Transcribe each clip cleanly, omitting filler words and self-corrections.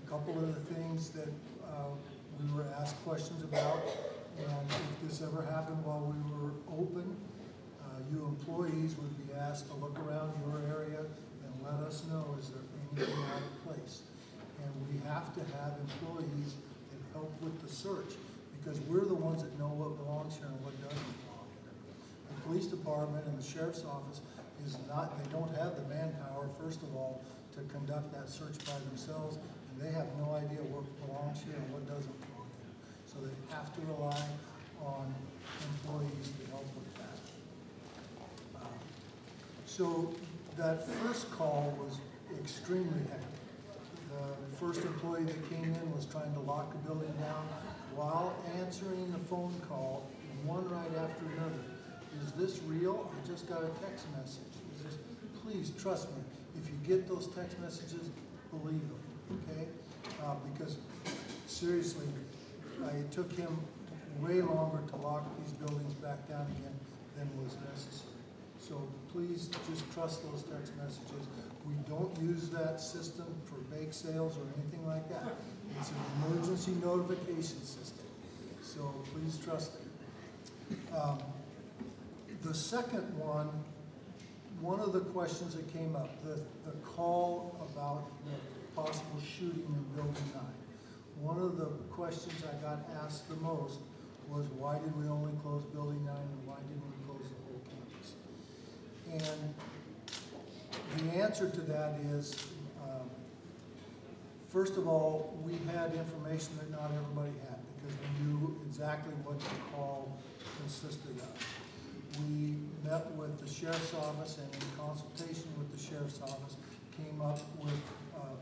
a couple of the things that we were asked questions about, and if this ever happened while we were open, you employees would be asked to look around your area and let us know, is there anything out of place? And we have to have employees that help with the search, because we're the ones that know what belongs here and what doesn't belong here. The police department and the sheriff's office is not, they don't have the manpower, first of all, to conduct that search by themselves, and they have no idea what belongs here and what doesn't belong here. So they have to rely on employees to help with that. So that first call was extremely hectic. The first employee that came in was trying to lock the building down while answering the phone call, one right after another. Is this real? I just got a text message. Is this, please trust me. If you get those text messages, believe them, okay? Because seriously, it took him way longer to lock these buildings back down again than was necessary. So please just trust those text messages. We don't use that system for bake sales or anything like that. It's an emergency notification system. So please trust it. The second one of the questions that came up, the call about the possible shooting in Building 9. One of the questions I got asked the most was, why did we only close Building 9 and why didn't we close the whole campus? And the answer to that is, first of all, we had information that not everybody had, because we knew exactly what the call consisted of. We met with the sheriff's office, and in consultation with the sheriff's office, came up with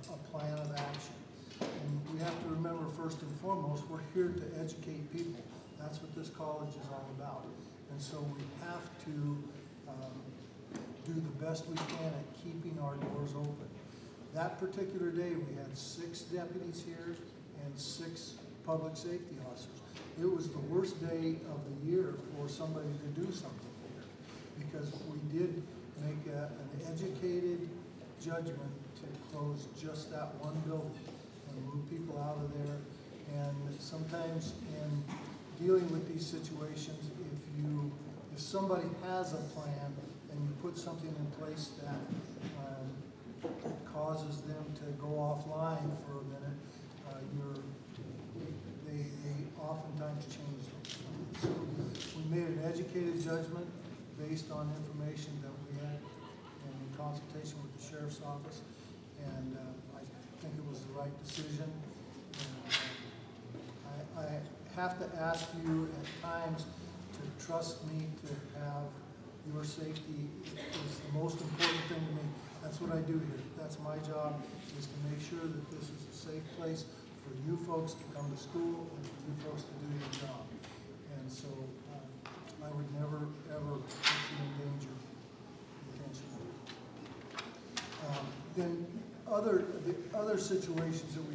a plan of action. And we have to remember, first and foremost, we're here to educate people. That's what this college is all about. And so we have to do the best we can at keeping our doors open. That particular day, we had 6 deputies here and 6 public safety officers. It was the worst day of the year for somebody to do something here, because we did make an educated judgment to close just that one building and move people out of there. And sometimes in dealing with these situations, if somebody has a plan and you put something in place that causes them to go offline for a minute, they oftentimes change those plans. So we made an educated judgment based on information that we had and in consultation with the sheriff's office, and I think it was the right decision. And, I have to ask you at times to trust me to have your safety is the most important thing to me. That's what I do here. That's my job, is to make sure that this is a safe place for you folks to come to school and for you folks to do your job. And so I would never, ever put you in danger intentionally. Then the other situations that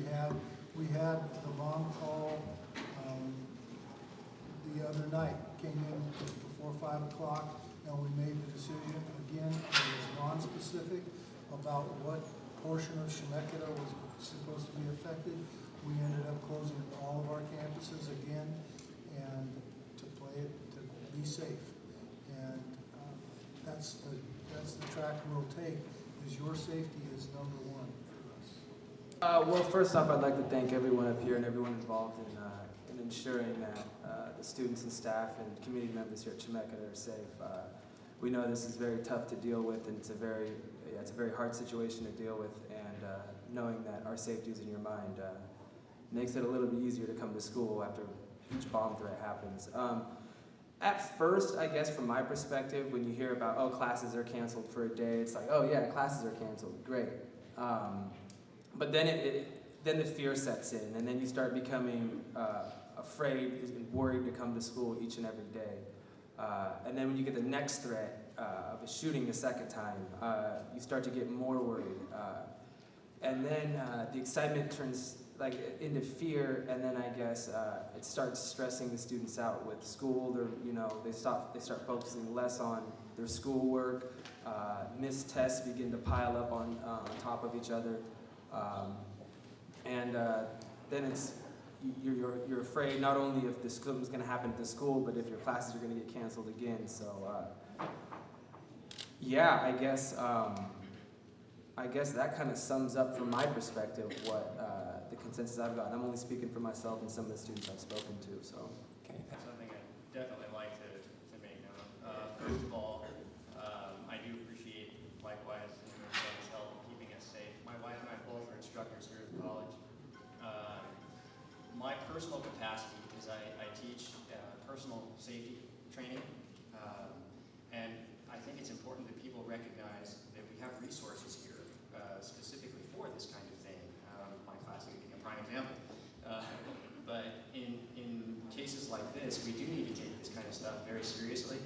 we had the bomb call the other night, came in before 5 o'clock, and we made the decision. Again, it was non-specific about what portion of Chemeketa was supposed to be affected. We ended up closing all of our campuses again, and to be safe. And that's the track we'll take. Is your safety is number one for us. Well, first off, I'd like to thank everyone up here and everyone involved in ensuring that the students and staff and community members here at Chemeketa are safe. We know this is very tough to deal with, and it's a very hard situation to deal with, and knowing that our safety is in your mind makes it a little bit easier to come to school after each bomb threat happens. At first, I guess from my perspective, when you hear about, oh, classes are canceled for a day, it's like, oh yeah, classes are canceled, great. But then then the fear sets in, and then you start becoming afraid and worried to come to school each and every day. And then when you get the next threat of a shooting the second time, you start to get more worried. And then the excitement turns into fear, and then I guess it starts stressing the students out with school. They start focusing less on their schoolwork. Missed tests begin to pile up on top of each other. And and then it's you're afraid not only if the something's going to happen at the school, but if your classes are going to get canceled again. So yeah, I guess that kind of sums up from my perspective what the consensus I've gotten. I'm only speaking for myself and some of the students I've spoken to. So okay, that's something I'd definitely like to make note of. First of all, I do appreciate likewise everyone's help keeping us safe. My wife and I both are instructors here at the college. My personal capacity is I teach personal safety training, and I think it's important that people recognize that we have resources here specifically for this kind of thing. My class is being a prime example. But in cases like this, we do need to take this kind of stuff very seriously.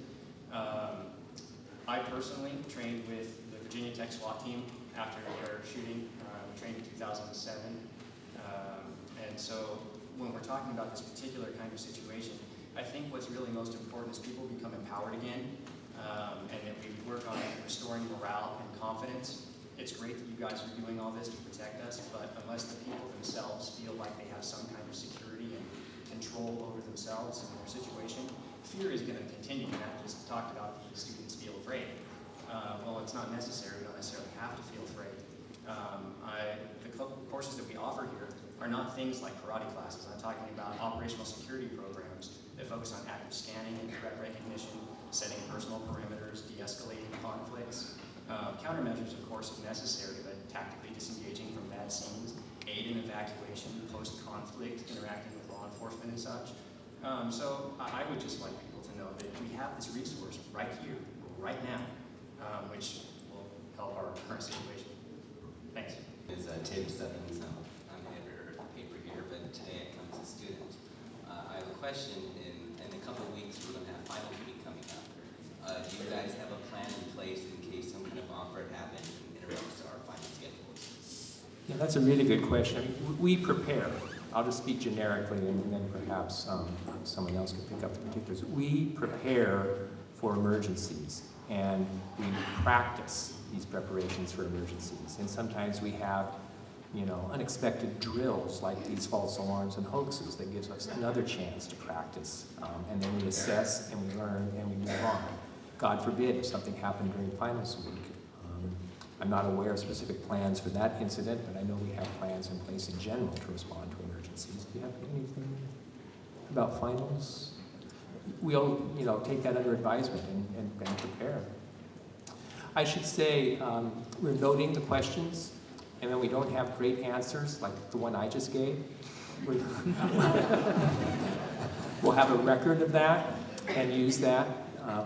I personally trained with the Virginia Tech SWAT team after their shooting. We trained in 2007. And so when we're talking about this particular kind of situation, I think what's really most important is people become empowered again, and that we work on restoring morale and confidence. It's great that you guys are doing all this to protect us, but unless the people themselves feel like they have some kind of security and control over themselves and their situation, fear is going to continue. And I just talked about the students feel afraid. Well, it's not necessary. We don't necessarily have to feel afraid. The courses that we offer here are not things like karate classes. I'm talking about operational security programs that focus on active scanning and threat recognition, setting personal perimeters, de-escalating conflicts, countermeasures, of course, if necessary, but tactically disengaging from bad scenes, aid in evacuation, post-conflict, interacting with law enforcement and such. So I would just like people to know that we have this resource right here, right now, which will help our current situation. Thanks. Is Tim Stebbins. I'm the editor of the paper here, but today I come as a student. I have a question. In a couple of weeks, we're going to have final week coming up. Do you guys have a plan in place in case some kind of offer happens and interrupts our final schedules? Yeah, that's a really good question. I mean, we prepare. I'll just speak generically, and then perhaps someone else can pick up the particulars. We prepare for emergencies, and we practice these preparations for emergencies. And sometimes we have, unexpected drills like these false alarms and hoaxes that gives us another chance to practice. And then we assess and we learn and we move on. God forbid if something happened during finals week. I'm not aware of specific plans for that incident, but I know we have plans in place in general to respond to emergencies. Do you have anything about finals? We'll, take that under advisement and prepare. I should say we're noting the questions, and when we don't have great answers, like the one I just gave, we'll have a record of that and use that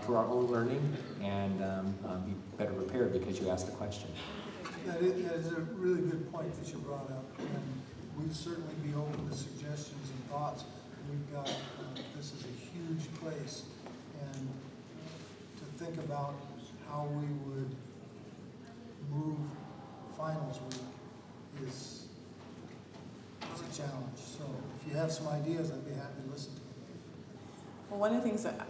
for our own learning and be better prepared because you asked the question. That is a really good point that you brought up, and we'd certainly be open to suggestions and thoughts. We've got, this is a huge place, and to think about how we would move finals week is a challenge. So if you have some ideas, I'd be happy to listen to them. Well, one of the things that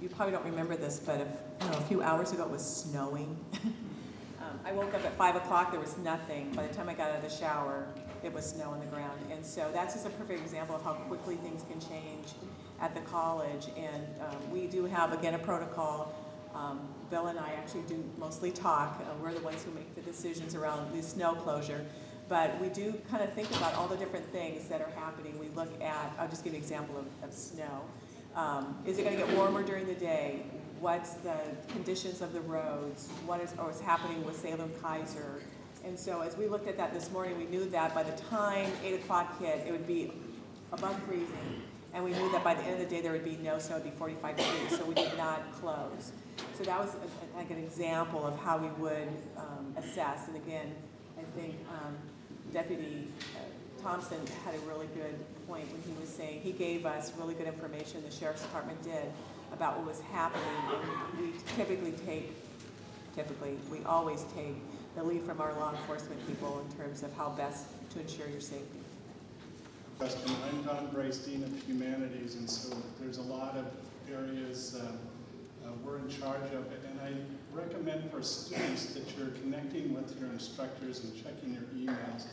you probably don't remember this, but a few hours ago it was snowing. I woke up at 5 o'clock, there was nothing. By the time I got out of the shower, it was snow on the ground. And so that's just a perfect example of how quickly things can change at the college. And we do have, again, a protocol. Bill and I actually do mostly talk. We're the ones who make the decisions around the snow closure. But we do kind of think about all the different things that are happening. We look at, I'll just give you an example of snow. Is it going to get warmer during the day? What's the conditions of the roads? What's happening with Salem Kaiser? And so as we looked at that this morning, we knew that by the time 8 o'clock hit, it would be above freezing. And we knew that by the end of the day, there would be no snow, it would be 45 degrees, so we did not close. So that was like an example of how we would assess. And again, I think Deputy Thomson had a really good point when he was saying, he gave us really good information, the Sheriff's Department did, about what was happening. And we always take the lead from our law enforcement people in terms of how best to ensure your safety. I'm Don Bryce, Dean of Humanities, and so there's a lot of areas we're in charge of it. And I recommend for students that you're connecting with your instructors and checking your emails.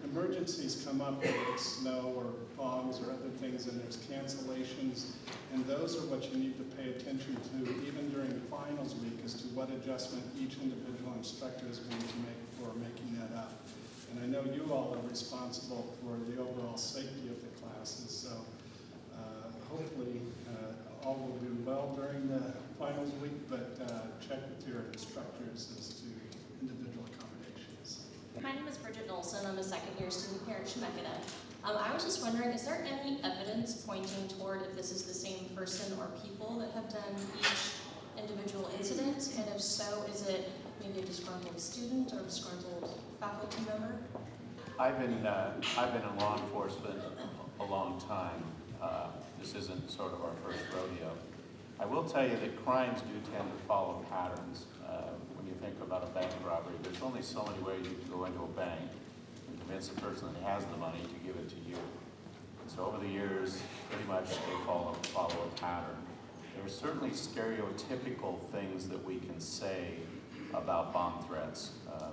emergencies come up, whether it's snow or bombs or other things, and there's cancellations, and those are what you need to pay attention to even during finals week as to what adjustment each individual instructor is going to make for making that up. And I know you all are responsible for the overall safety of the classes, so hopefully all will do well during the finals week, but check with your instructors as to individual accommodations. My name is Bridget Olson. I'm a second-year student here at Chemeketa. I was just wondering, is there any evidence pointing toward if this is the same person or people that have done each individual incident? And if so, is it maybe a disgruntled student or a disgruntled faculty member? I've been in law enforcement a long time. This isn't sort of our first rodeo. I will tell you that crimes do tend to follow patterns. When you think about a bank robbery, there's only so many ways you can go into a bank and convince the person that has the money to give it to you. And so over the years, pretty much they follow a pattern. There are certainly stereotypical things that we can say about bomb threats.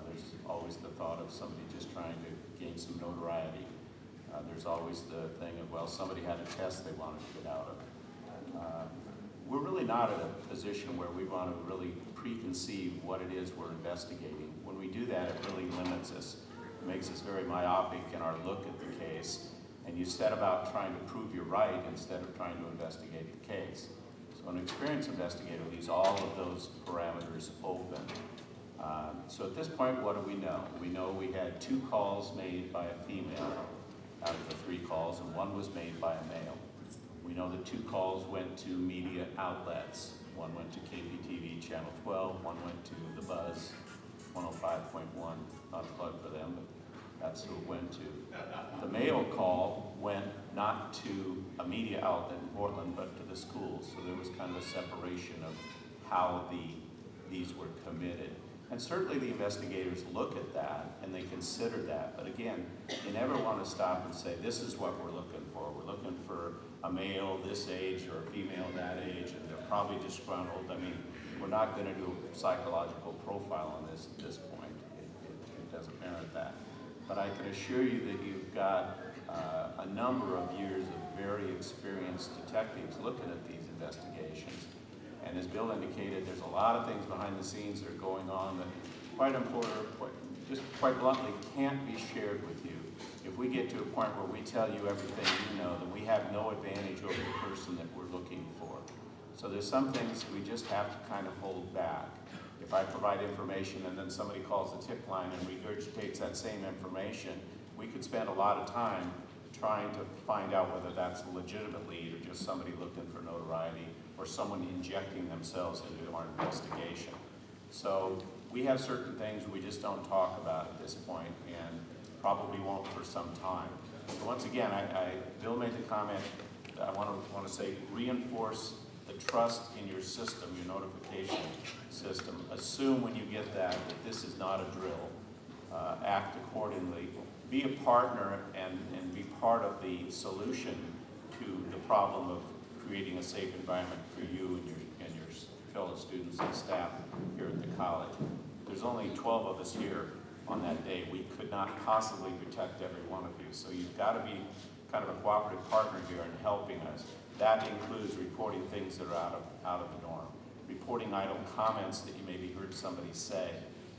There's always the thought of somebody just trying to gain some notoriety. There's always the thing of, well, somebody had a test they wanted to get out of. We're really not at a position where we want to really preconceive what it is we're investigating. When we do that, it really limits us. It makes us very myopic in our look at the case, and you set about trying to prove you're right instead of trying to investigate the case. So an experienced investigator leaves all of those parameters open. So at this point, what do we know? We know we had 2 calls made by a female out of the 3 calls, and 1 was made by a male. We know that 2 calls went to media outlets. 1 went to KPTV Channel 12, 1 went to The Buzz, 105.1, not a plug for them, but that's who it went to. The male call went not to a media outlet in Portland, but to the schools. So there was kind of a separation of how these were committed. And certainly the investigators look at that and they consider that. But again, you never want to stop and say, this is what we're looking for. We're looking for a male this age or a female that age, and they're probably disgruntled. I mean, we're not going to do a psychological profile on this at this point. It doesn't merit that. But I can assure you that you've got a number of years of very experienced detectives looking at these investigations. And as Bill indicated, there's a lot of things behind the scenes that are going on that quite bluntly can't be shared with you. If we get to a point where we tell you everything you know, then we have no advantage over the person that we're looking for. So there's some things we just have to kind of hold back. If I provide information and then somebody calls the tip line and regurgitates that same information, we could spend a lot of time trying to find out whether that's a legitimate lead or just somebody looking for notoriety or someone injecting themselves into our investigation. So we have certain things we just don't talk about at this point and probably won't for some time. So once again, Bill made the comment, I want to say reinforce the trust in your system, your notification system. Assume when you get that this is not a drill. Act accordingly. Be a partner and be part of the solution to the problem of creating a safe environment for you and your fellow students and staff here at the college. There's only 12 of us here on that day. We could not possibly protect every one of you. So you've got to be kind of a cooperative partner here in helping us. That includes reporting things that are out of the norm, reporting idle comments that you maybe heard somebody say,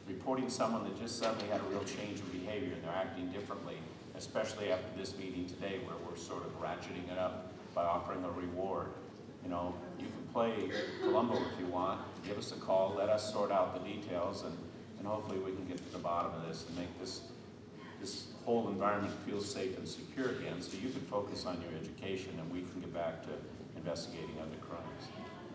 reporting someone that just suddenly had a real change in behavior and they're acting differently, especially after this meeting today where we're sort of ratcheting it up by offering a reward. You know, you can play Columbo if you want. Give us a call. Let us sort out the details, and hopefully we can get to the bottom of this and make this whole environment feel safe and secure again so you can focus on your education and we can get back to investigating other crimes.